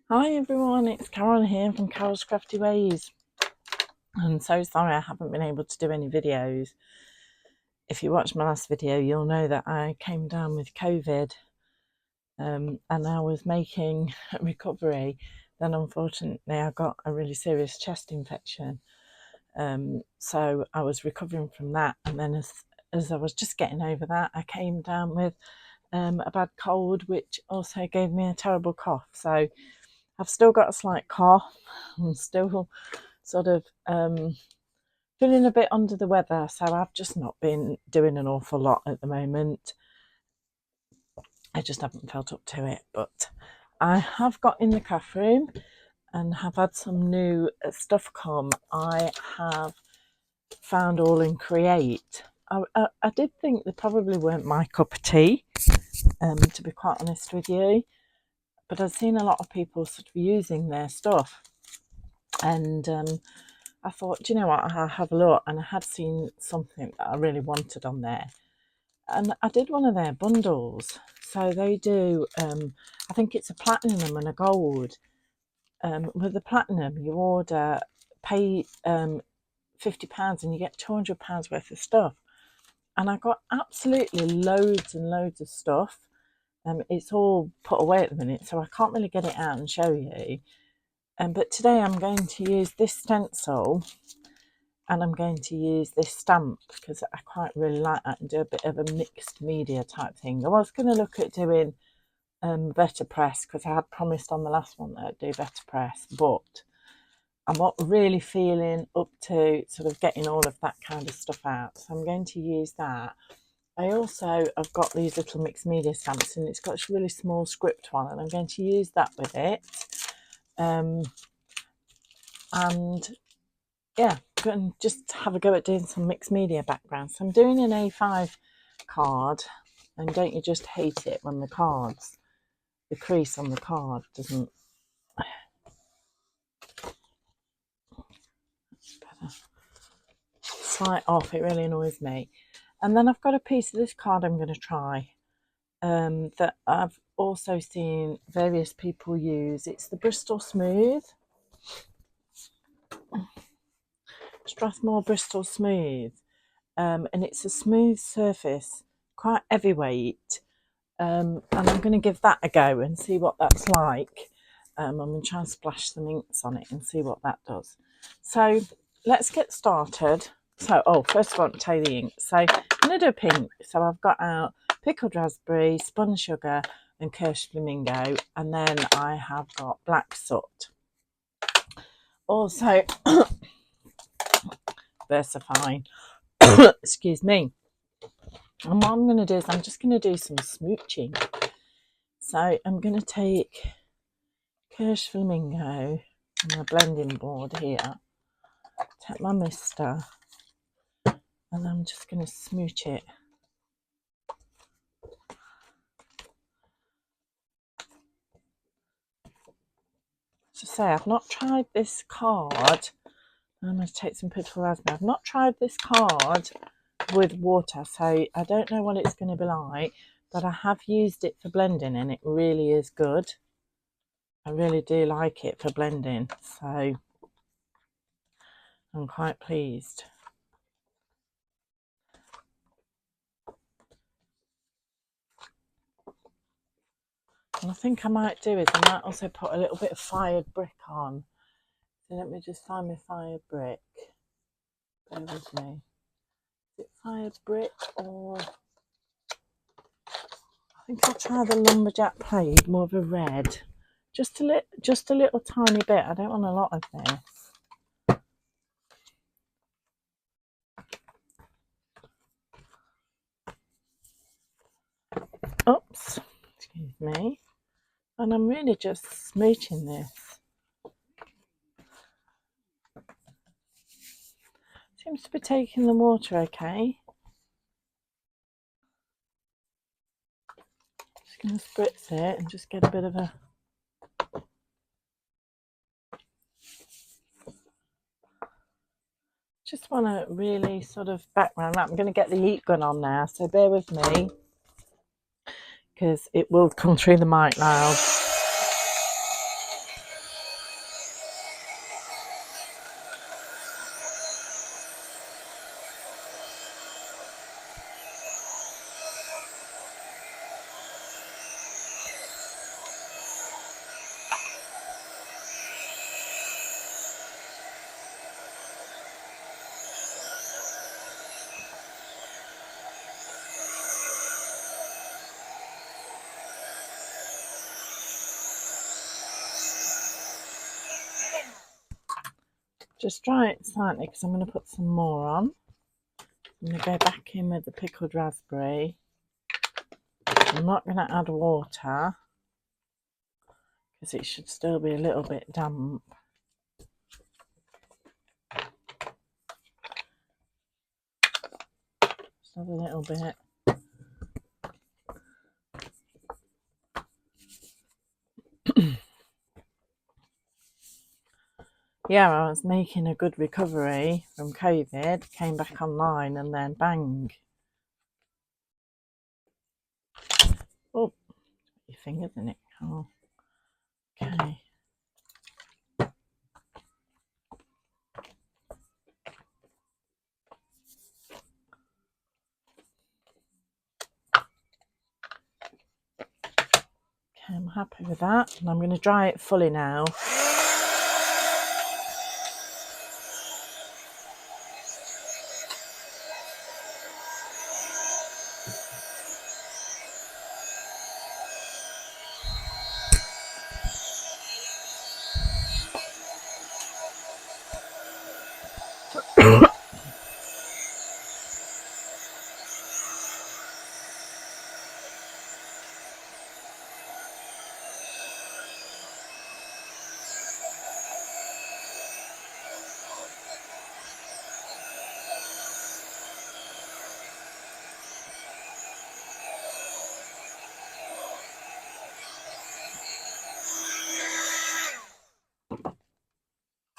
Hi everyone, it's Carol here from Carol's Crafty Ways. I'm so sorry I haven't been able to do any videos. If you watched my last video, you'll know that I came down with COVID and I was making a recovery. Then unfortunately I got a really serious chest infection. So I was recovering from that, and then as I was just getting over that, I came down with a bad cold, which also gave me a terrible cough. So I've still got a slight cough. I'm still sort of feeling a bit under the weather, so I've just not been doing an awful lot at the moment. I just haven't felt up to it, but I have got in the craft room and have had some new stuff come. I have found AALL&CREATE. I did think they probably weren't my cup of tea, to be quite honest with you, but I've seen a lot of people sort of using their stuff, and I thought, do you know what, I'll have a look, and I had seen something that I really wanted on there, and I did one of their bundles. So they do, I think it's a platinum and a gold. With the platinum, you pay £50 and you get £200 worth of stuff. And I got absolutely loads and loads of stuff. It's all put away at the minute, so I can't really get it out and show you. But today I'm going to use this stencil, and I'm going to use this stamp because I quite really like that, and do a bit of a mixed media type thing. I was going to look at doing better press, because I had promised on the last one that I'd do better press, but I'm not really feeling up to sort of getting all of that kind of stuff out, so I'm going to use that. I also have got these little mixed media stamps, and it's got a really small script one, and I'm going to use that with it. And yeah, going to just have a go at doing some mixed media backgrounds. So I'm doing an A5 card, and don't you just hate it when the crease on the card doesn't... Slight off, it really annoys me. And then I've got a piece of this card I'm going to try, that I've also seen various people use. It's the Bristol Smooth, Strathmore Bristol Smooth, and it's a smooth surface, quite heavyweight, and I'm going to give that a go and see what that's like. I'm going to try and splash some inks on it and see what that does. So let's get started. So, first of all, I'll tell you the ink. So I'm going to do a pink. So I've got out pickled raspberry, spun sugar, and Kirsch flamingo, and then I have got black soot. Also, VersaFine. Excuse me. And what I'm going to do is I'm just going to do some smooching. So I'm going to take Kirsch flamingo on my blending board here. Take my mister, and I'm just going to smooch it. To say, I've not tried this card. I'm going to take some pickled raspberry. I've not tried this card with water, so I don't know what it's going to be like, but I have used it for blending and it really is good. I really do like it for blending, so I'm quite pleased. And I think I might do is I might also put a little bit of fired brick on. So let me just find my fired brick. Bear with me. Is it fired brick, or I think I'll try the lumberjack plaid, more of a red. Just a little tiny bit. I don't want a lot of this. Oops, excuse me. And I'm really just smooching this. Seems to be taking the water okay. Just going to spritz it and just get a bit of a... Just want to really sort of background. I'm going to get the heat gun on now, so bear with me, because it will come through the mic loud. just dry it slightly because I'm going to put some more on. I'm going to go back in with the pickled raspberry. I'm not going to add water because it should still be a little bit damp. Just add a little bit. Yeah, I was making a good recovery from COVID, came back online, and then bang. Oh, your fingers in it. Oh, okay. Okay, I'm happy with that, and I'm going to dry it fully now.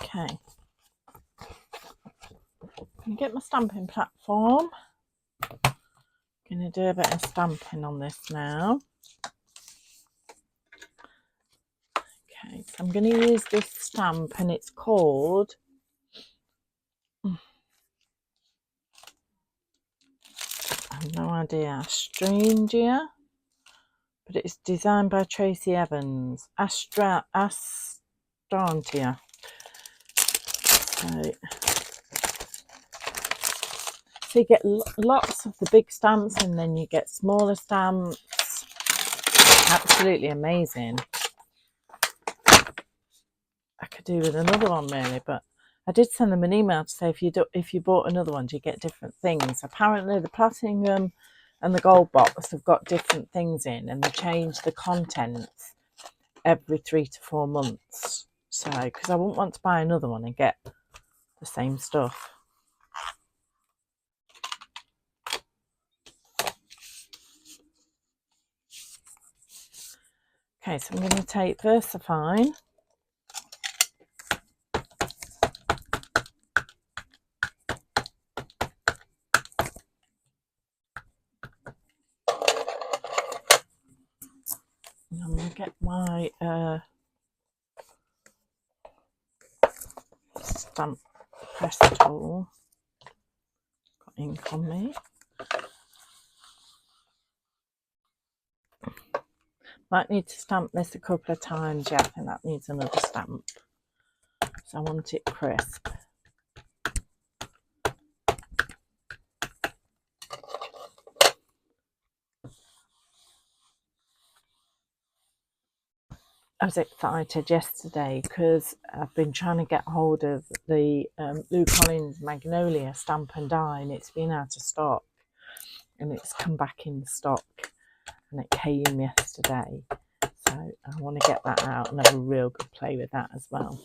Okay. I'm going to get my stamping platform. I'm going to do a bit of stamping on this now. Okay, so I'm going to use this stamp, and it's called I have no idea, Astrangia, but it's designed by Tracy Evans. Astrantia. So you get lots of the big stamps, and then you get smaller stamps. Absolutely amazing. I could do with another one really, but I did send them an email to say if you bought another one, do you get different things? Apparently the platinum and the gold box have got different things in, and they change the contents every 3 to 4 months. So, because I wouldn't want to buy another one and get the same stuff. Okay, so I'm going to take VersaFine. And I'm going to get my stamp press tool. Got ink on me. Might need to stamp this a couple of times. Yeah, I think that needs another stamp. So I want it crisp. I was excited yesterday because I've been trying to get hold of the Lou Collins Magnolia stamp and die, and it's been out of stock, and it's come back in stock, and it came yesterday. So I want to get that out and have a real good play with that as well.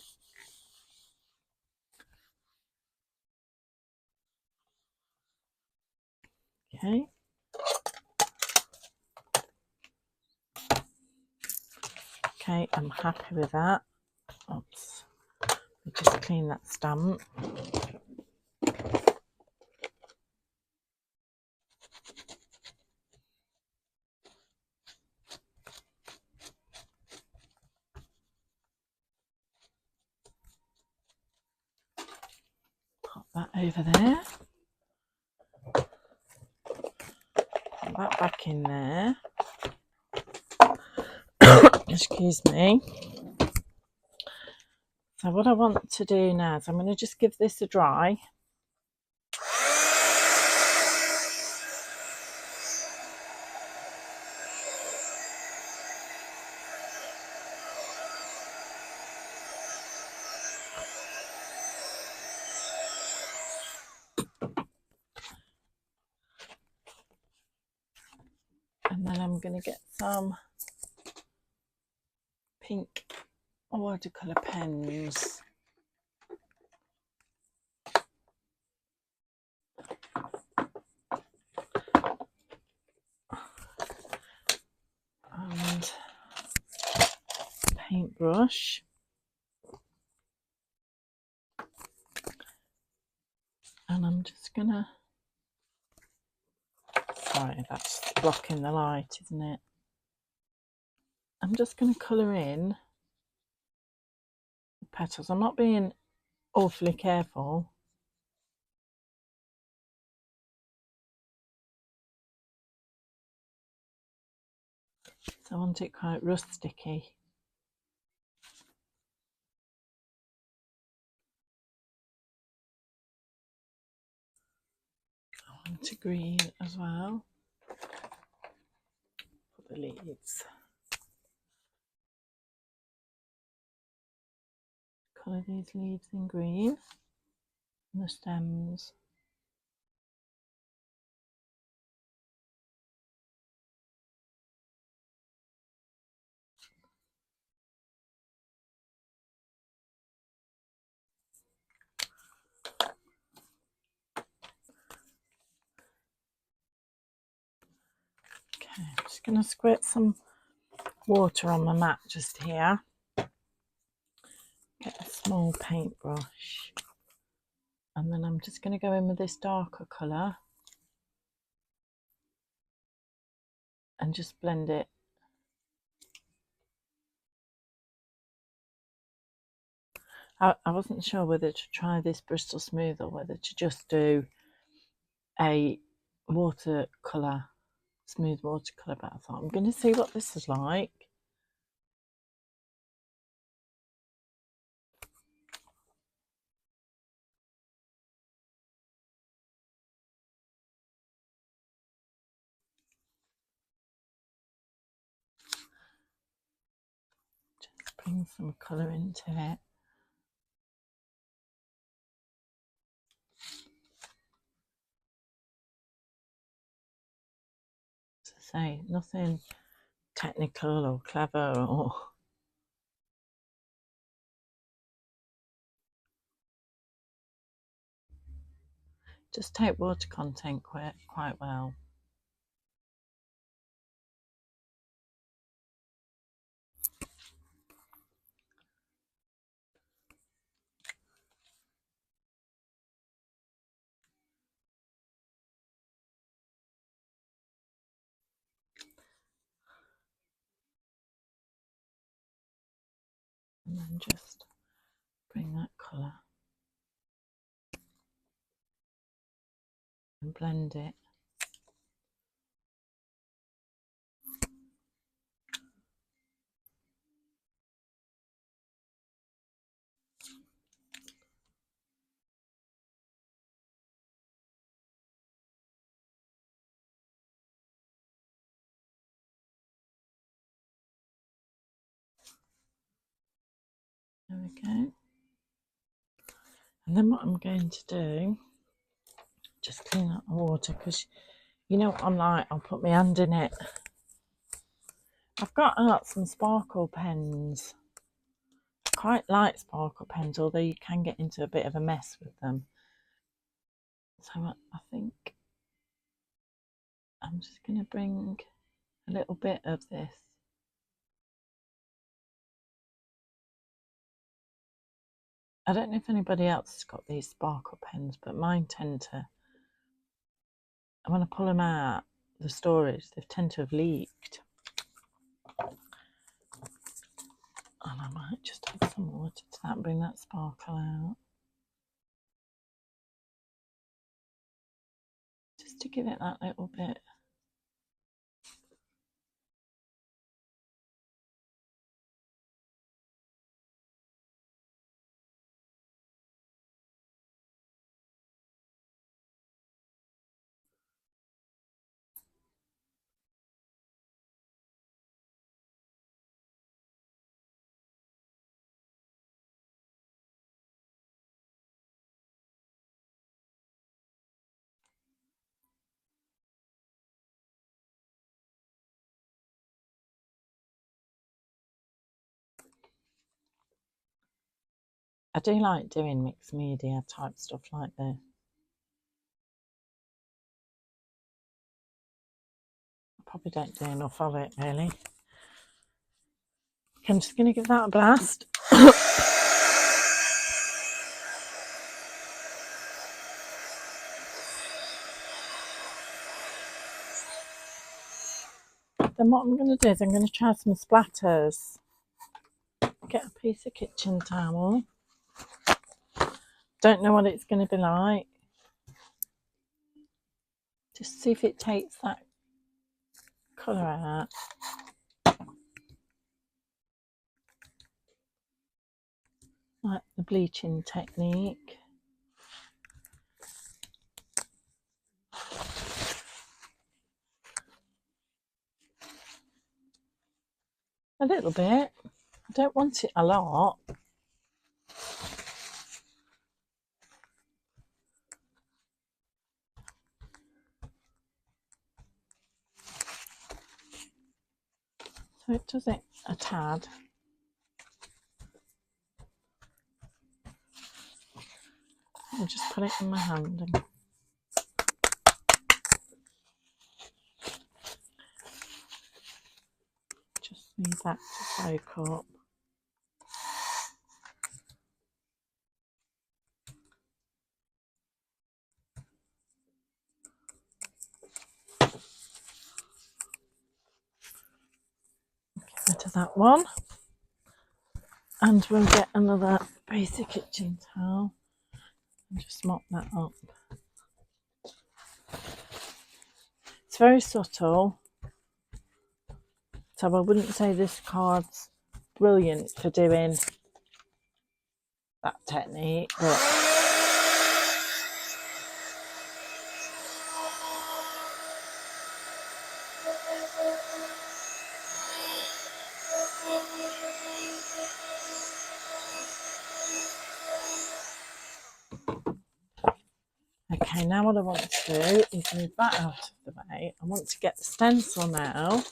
Okay. Okay, I'm happy with that. Oops. Just clean that stamp. Pop that over there. Put that back in there. Excuse me. So what I want to do now is I'm going to just give this a dry. going to get some pink watercolour pens. And paintbrush. And I'm just gonna, sorry, that's blocking the light, isn't it? I'm just gonna colour in the petals. I'm not being awfully careful. So I want it quite rusticy. I want a green as well for the leaves. Colour these leaves in green and the stems. Okay, I'm just going to squirt some water on my mat just here. Get a small paintbrush. And then I'm just going to go in with this darker colour and just blend it. I wasn't sure whether to try this Bristol Smooth or whether to just do a watercolour, smooth watercolour, but I thought I'm going to see what this is like. Just bring some colour into it. As I say, nothing technical or clever or just take water content quite well. And then just bring that colour and blend it. There we go. And then what I'm going to do, just clean up the water, because you know what I'm like, I'll put my hand in it. I've got out some sparkle pens. I quite like sparkle pens, although you can get into a bit of a mess with them. So I think I'm just going to bring a little bit of this. I don't know if anybody else has got these sparkle pens, but mine tend to, and when I pull them out, the storage, they tend to have leaked. And I might just add some water to that and bring that sparkle out. Just to give it that little bit. I do like doing mixed media type stuff like this. I probably don't do enough of it really. Okay, I'm just going to give that a blast. Then what I'm going to do is I'm going to try some splatters. Get a piece of kitchen towel. Don't know what it's going to be like. Just see if it takes that colour out. Like the bleaching technique. A little bit. I don't want it a lot. So it does it a tad. I'll just put it in my hand and just leave that to soak up. Get rid of that one. And we'll get another basic kitchen towel and just mop that up. It's very subtle, so I wouldn't say this card's brilliant for doing that technique, but okay, now what I want to do is move that out of the way. I want to get the stencil now.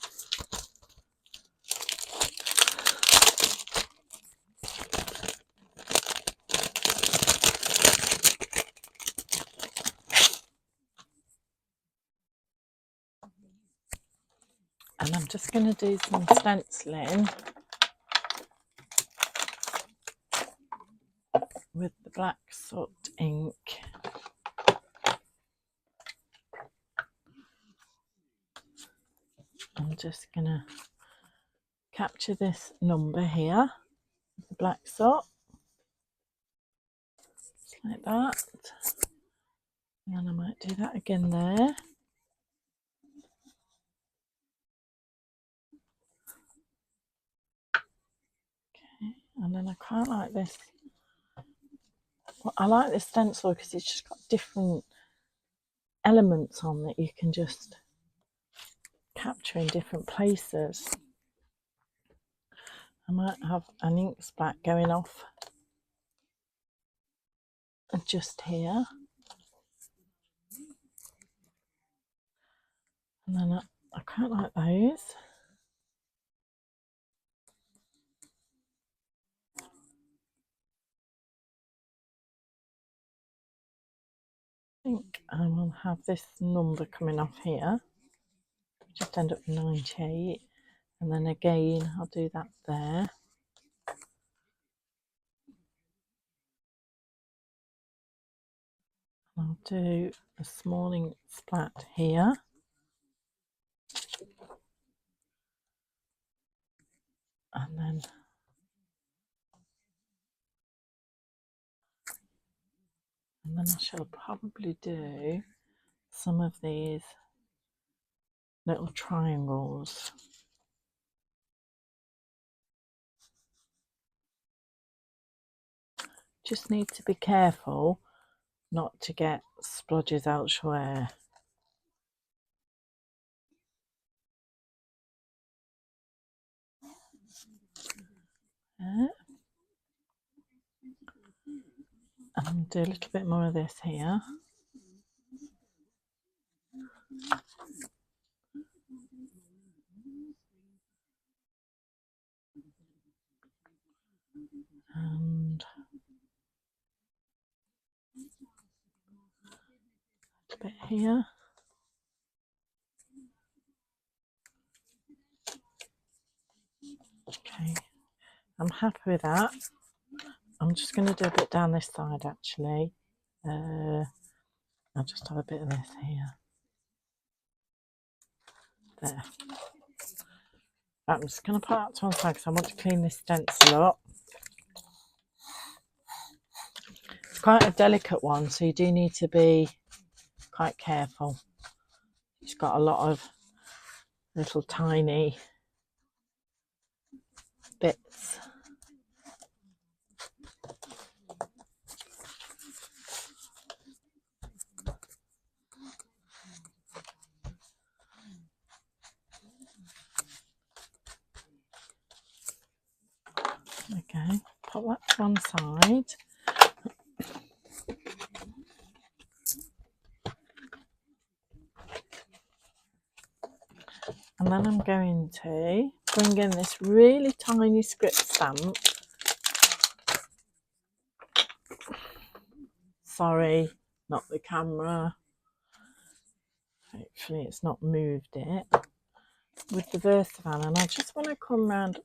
And I'm just going to do some stenciling with the black soot ink. I'm just going to capture this number here with the black soot, just like that. And then I might do that again there. Okay, and then I quite like this. Well, I like this stencil because it's just got different elements on that you can just capture in different places. I might have an ink splat going off just here. And then I quite like those. I think I will have this number coming off here. Just end up with 98. And then again, I'll do that there. I'll do a small ink splat here. And then I shall probably do some of these little triangles. Just need to be careful not to get splodges elsewhere. And I'll do a little bit more of this here. And A bit here. Okay, I'm happy with that. I'm just going to do a bit down this side actually. I'll just have a bit of this here. There. I'm just going to put that to one side because I want to clean this stencil up. It's quite a delicate one, so you do need to be quite careful. It's got a lot of little tiny bits. Okay, put that to one side. And then I'm going to bring in this really tiny script stamp. Sorry, not the camera. Hopefully it's not moved it. With the Versavan, and I just want to come around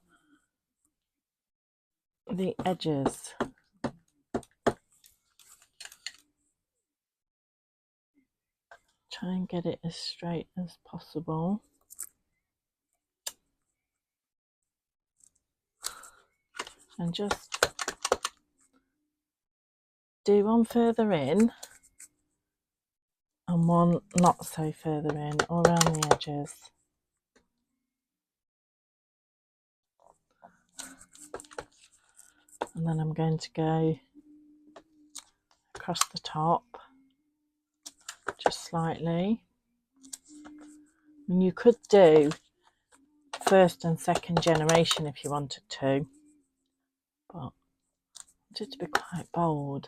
the edges. Try and get it as straight as possible. And just do one further in and one not so further in, all around the edges. And then I'm going to go across the top, just slightly. And you could do first and second generation if you wanted to, but I wanted to be quite bold.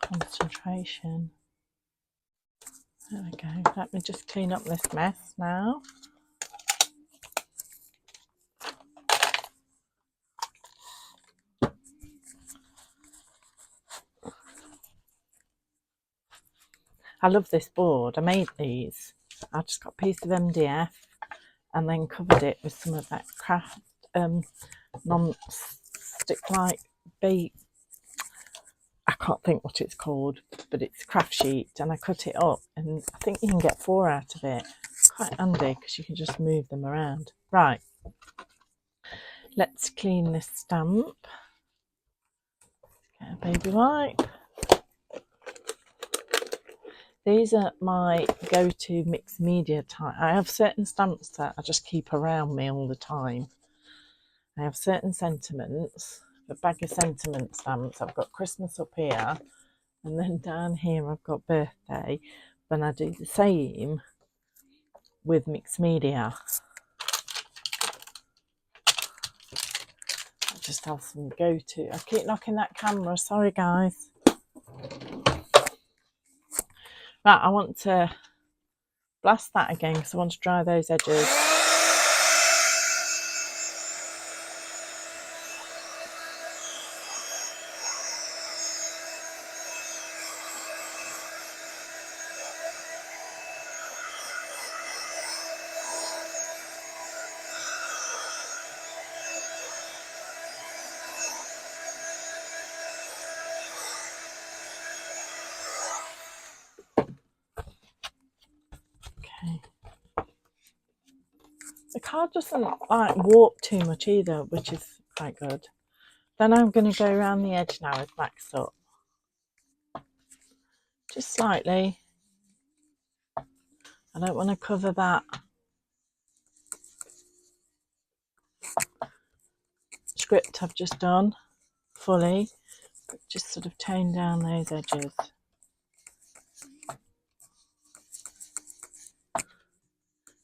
Concentration. There we go. Let me just clean up this mess now. I love this board. I made these. I just got a piece of MDF and then covered it with some of that craft non-stick like bait. I can't think what it's called, but it's craft sheet, and I cut it up, and I think you can get 4 out of it. It's quite handy because you can just move them around. Right, let's clean this stamp. Get a baby wipe. These are my go-to mixed media type. I have certain stamps that I just keep around me all the time. I have certain sentiments, a bag of sentiment stamps. I've got Christmas up here, and then down here I've got birthday. Then I do the same with mixed media. I just have some go-to. I keep knocking that camera, sorry guys. Right, I want to blast that again because I want to dry those edges. Okay. The card doesn't like warp too much either, which is quite good. Then I'm going to go around the edge now with Black Soot. Just slightly. I don't want to cover that script I've just done fully, but just sort of tone down those edges.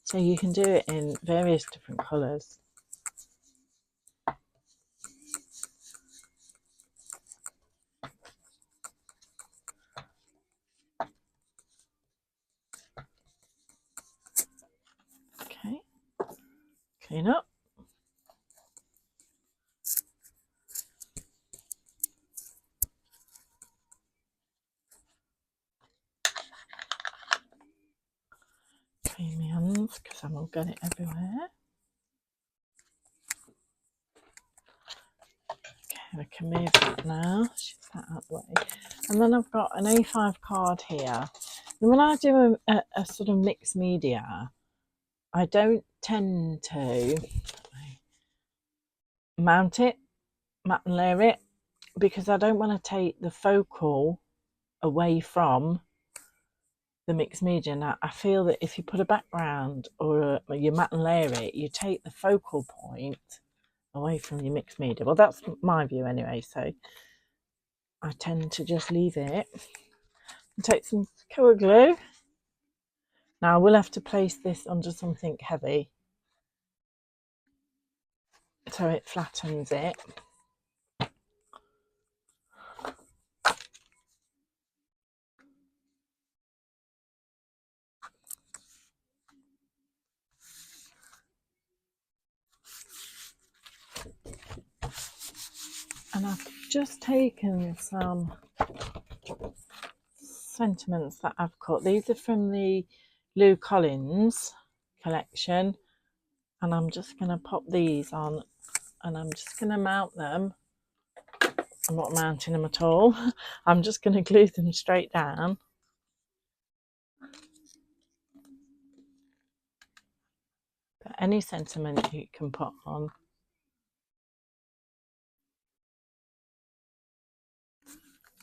So you can do it in various different colours. clean up. Clean my hands because I will get it everywhere. Okay, I can move that now. Shift that out the way. And then I've got an A5 card here. And when I do a sort of mixed media, I don't tend to mount it, matte and layer it, because I don't want to take the focal away from the mixed media. Now, I feel that if you put a background or you matte and layer it, you take the focal point away from your mixed media. Well, that's my view anyway, so I tend to just leave it and take some colour glue. Now, I will have to place this under something heavy so it flattens it. And I've just taken some sentiments that I've cut. These are from the Lou Collins collection, and I'm just going to pop these on, and I'm just going to mount them. I'm not mounting them at all. I'm just going to glue them straight down. But any sentiment you can put on.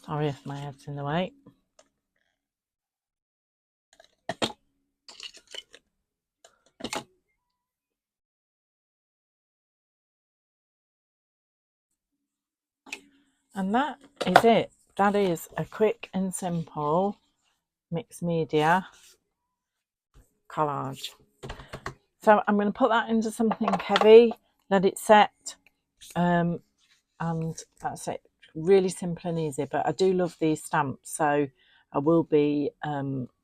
Sorry if my head's in the way. And that is it. That is a quick and simple mixed media collage. So I'm going to put that into something heavy, let it set, and that's it. Really simple and easy, but I do love these stamps, so I will be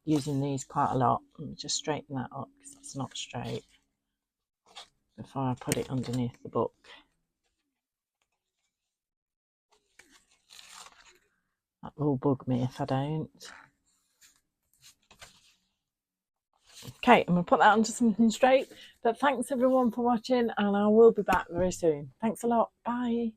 using these quite a lot. Let me just straighten that up because it's not straight before I put it underneath the book. That will bug me if I don't. Okay, I'm going to put that onto something straight. But thanks everyone for watching, and I will be back very soon. Thanks a lot. Bye.